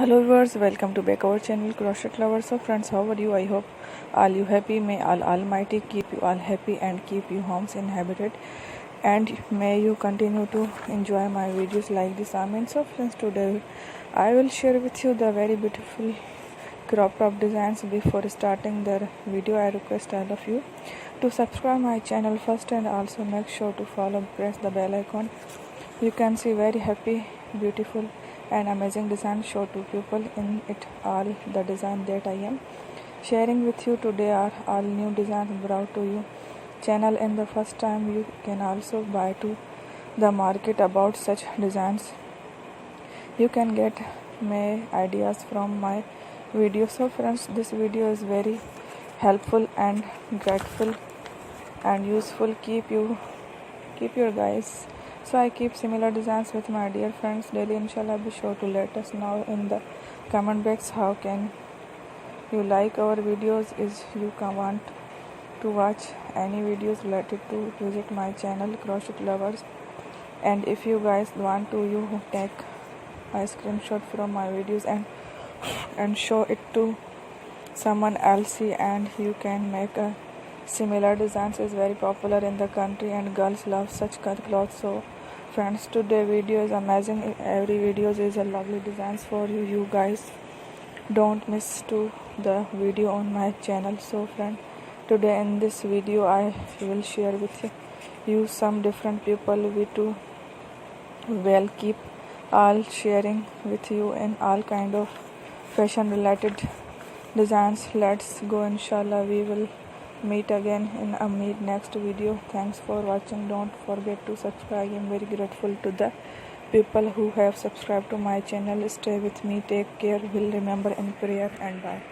Hello viewers, welcome to back our channel Crochet Lovers. So friends, how are you? I hope all you happy. May Almighty keep you all happy and keep you homes inhabited, and may you continue to enjoy my videos like this. Amen. So friends, today I will share with you the very beautiful crop top designs. Before starting the video, I request all of you to subscribe my channel first, and also make sure to follow, press the bell icon. You can see very happy, beautiful and amazing design show to people in it. All the design that I am sharing with you today are all new designs brought to you channel in the first time. You can also buy to the market about such designs. You can get my ideas from my video. So friends, this video is very helpful and grateful and useful. Keep your guys. So I keep similar designs with my dear friends daily. Inshallah, be sure to let us know in the comment box how can you like our videos. Is you want to watch any videos related to, visit my channel Crochet Lovers. And if you guys want to, you take a screenshot from my videos and show it to someone else, and you can make a similar designs. Is very popular in the country and girls love such clothes. So friends, today video is amazing. Every video is a lovely designs for you. You guys don't miss to the video on my channel. So friend, today in this video I will share with you some different people we too will keep all sharing with you in all kind of fashion related designs. Let's go. Inshallah, we will meet again in a next video. Thanks for watching. Don't forget to subscribe. I'm very grateful to the people who have subscribed to my channel. Stay with me. Take care. Will remember in prayer, and bye.